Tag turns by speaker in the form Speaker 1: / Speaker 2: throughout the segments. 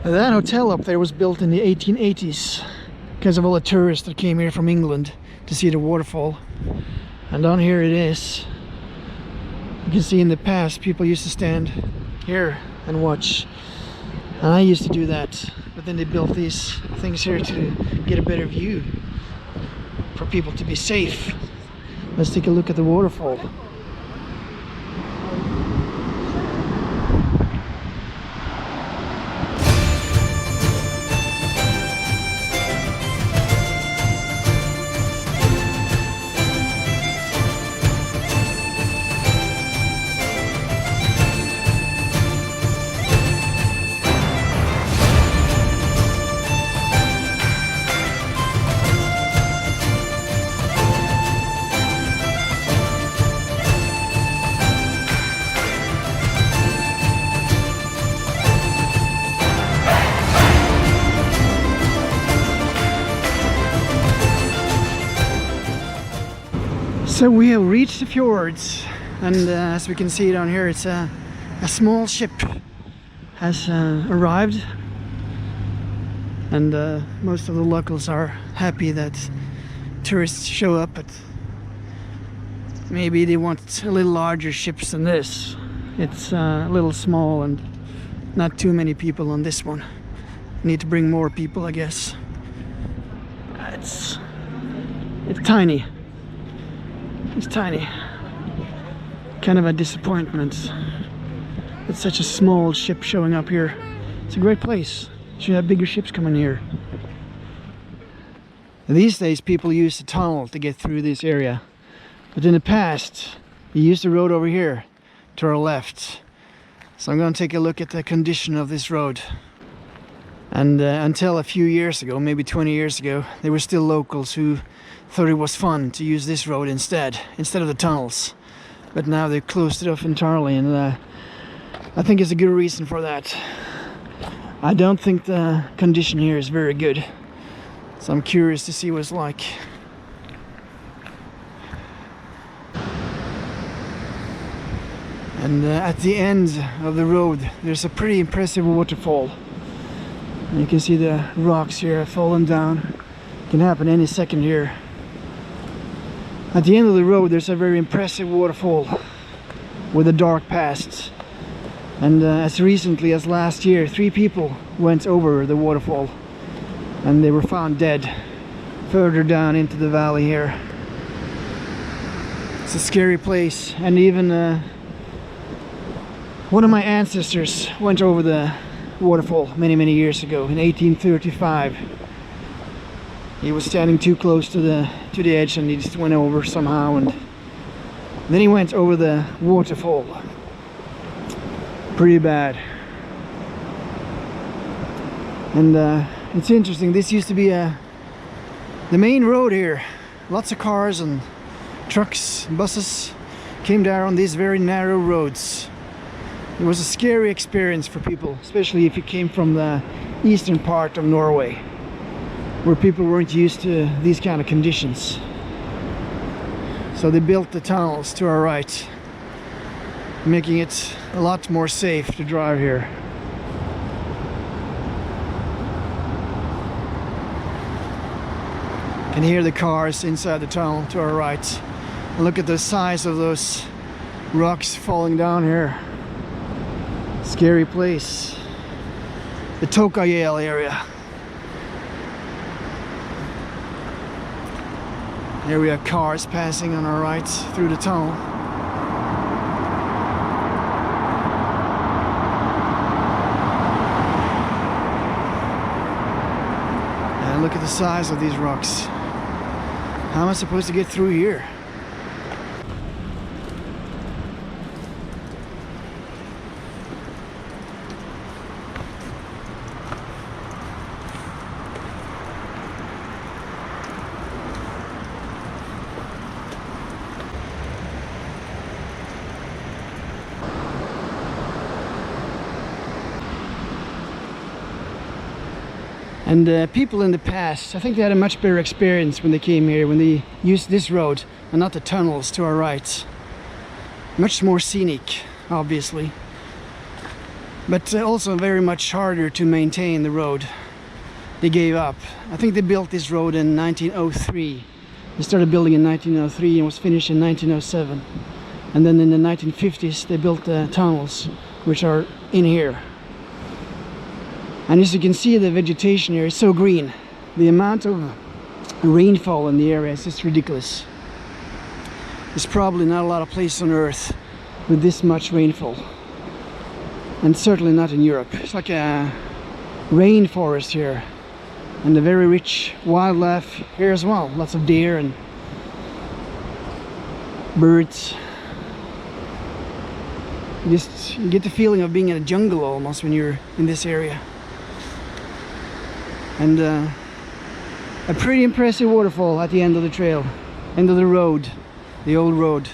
Speaker 1: That hotel up there was built in the 1880s because of all the tourists that came here from England to see the waterfall. And down here it is. You can see in the past people used to stand here and watch. And I used to do that. But then they built these things here to get a better view for people to be safe. Let's take a look at the waterfall. So we have reached the fjords, and as we can see down here, it's a small ship has arrived, and most of the locals are happy that tourists show up, but maybe they want a little larger ships than this. It's a little small and not too many people on this one. Need to bring more people, I guess. It's tiny. It's tiny. Kind of a disappointment. It's such a small ship showing up here. It's a great place. Should have bigger ships coming here. These days people use the tunnel to get through this area. But in the past, you used the road over here to our left. So I'm going to take a look at the condition of this road. And until a few years ago, maybe 20 years ago, there were still locals who thought it was fun to use this road instead of the tunnels. But now they've closed it off entirely, and I think it's a good reason for that. I don't think the condition here is very good, so I'm curious to see what it's like. And at the end of the road there's a pretty impressive waterfall. You can see the rocks here have fallen down. It can happen any second here. At the end of the road there's a very impressive waterfall with a dark past. And as recently as last year, 3 people went over the waterfall and they were found dead further down into the valley here. It's a scary place, and even one of my ancestors went over the waterfall many years ago in 1835. He was standing too close to the edge and he just went over somehow, and then he went over the waterfall. Pretty bad. And it's interesting, this used to be the main road here. Lots of cars and trucks and buses came down on these very narrow roads. It was a scary experience for people, especially if you came from the eastern part of Norway, where people weren't used to these kind of conditions. So they built the tunnels to our right, making it a lot more safe to drive here. You can hear the cars inside the tunnel to our right. And look at the size of those rocks falling down here. Scary place. The Tokagjelet area. Here we have cars passing on our right through the tunnel. And look at the size of these rocks. How am I supposed to get through here? And people in the past, I think they had a much better experience when they came here, when they used this road and not the tunnels to our right. Much more scenic, obviously. but also very much harder to maintain the road. They gave up. I think they built this road in 1903. They started building in 1903 and was finished in 1907. And then in the 1950s they built the tunnels, which are in here. And as you can see, the vegetation here is so green. The amount of rainfall in the area is just ridiculous. There's probably not a lot of places on earth with this much rainfall. And certainly not in Europe. It's like a rainforest here. And a very rich wildlife here as well. Lots of deer and birds. You get the feeling of being in a jungle almost when you're in this area. And a pretty impressive waterfall at the end of the trail, end of the road, the old road.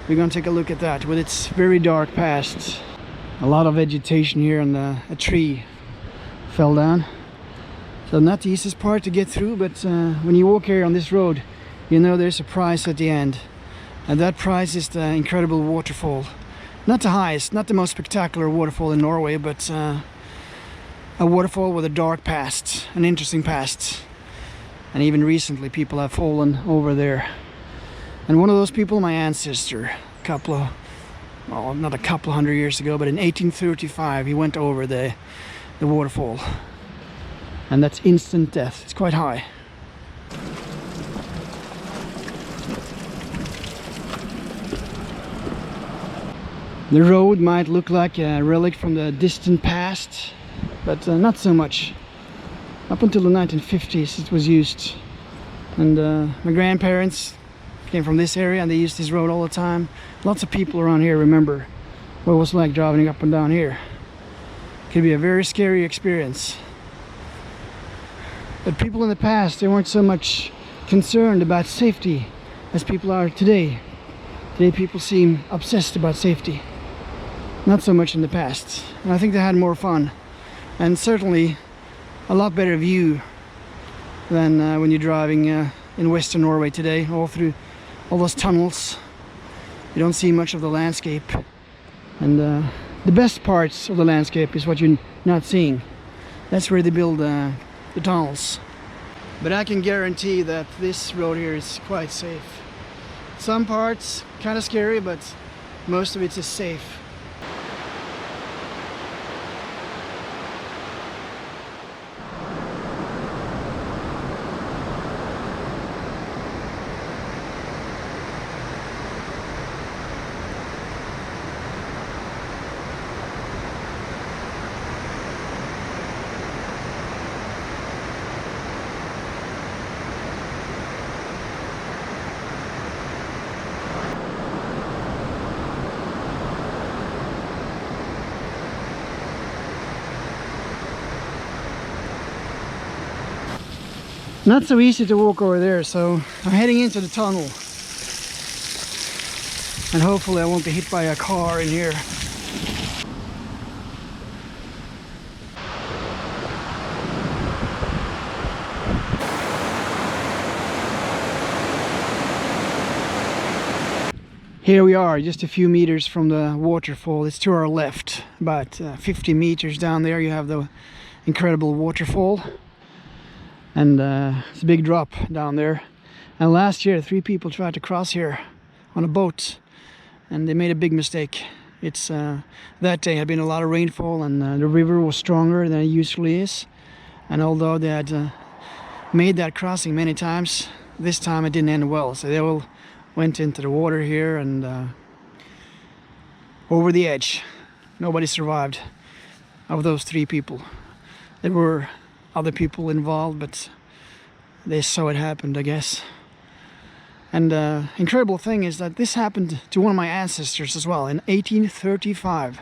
Speaker 1: We're gonna take a look at that with its very dark past. A lot of vegetation here, and a tree fell down. So not the easiest part to get through, but when you walk here on this road, you know there's a prize at the end. And that prize is the incredible waterfall. Not the highest, not the most spectacular waterfall in Norway, but a waterfall with a dark past, an interesting past. And even recently people have fallen over there. And one of those people, my ancestor, not a couple hundred years ago, but in 1835 he went over the waterfall. And that's instant death. It's quite high. The road might look like a relic from the distant past, but not so much. Up until the 1950s it was used. And my grandparents came from this area and they used this road all the time. Lots of people around here remember what it was like driving up and down here. It could be a very scary experience. But people in the past, they weren't so much concerned about safety as people are today. Today people seem obsessed about safety. Not so much in the past. And I think they had more fun. And certainly a lot better view than when you're driving in Western Norway today, all through all those tunnels. You don't see much of the landscape. And the best parts of the landscape is what you're not seeing. That's where they build the tunnels. But I can guarantee that this road here is quite safe. Some parts kind of scary, but most of it is safe. Not so easy to walk over there, so I'm heading into the tunnel. And hopefully I won't be hit by a car in here. Here we are, just a few meters from the waterfall. It's to our left, about 50 meters down there you have the incredible waterfall. And it's a big drop down there. And last year 3 people tried to cross here on a boat and they made a big mistake. It's that day had been a lot of rainfall and the river was stronger than it usually is. And although they had made that crossing many times, this time it didn't end well. So they all went into the water here and over the edge. Nobody survived of those 3 people. There were other people involved, but they saw it happened, I guess. And incredible thing is that this happened to one of my ancestors as well in 1835.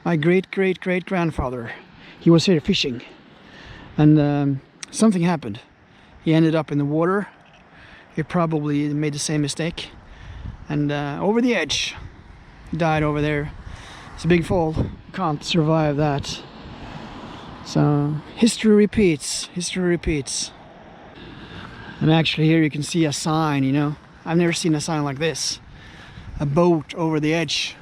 Speaker 1: My great-great-great-grandfather, he was here fishing, and something happened. He ended up in the water. He probably made the same mistake, and over the edge, he died over there. It's a big fall. Can't survive that. So history repeats, history repeats. And actually here you can see a sign, you know. I've never seen a sign like this. A boat over the edge.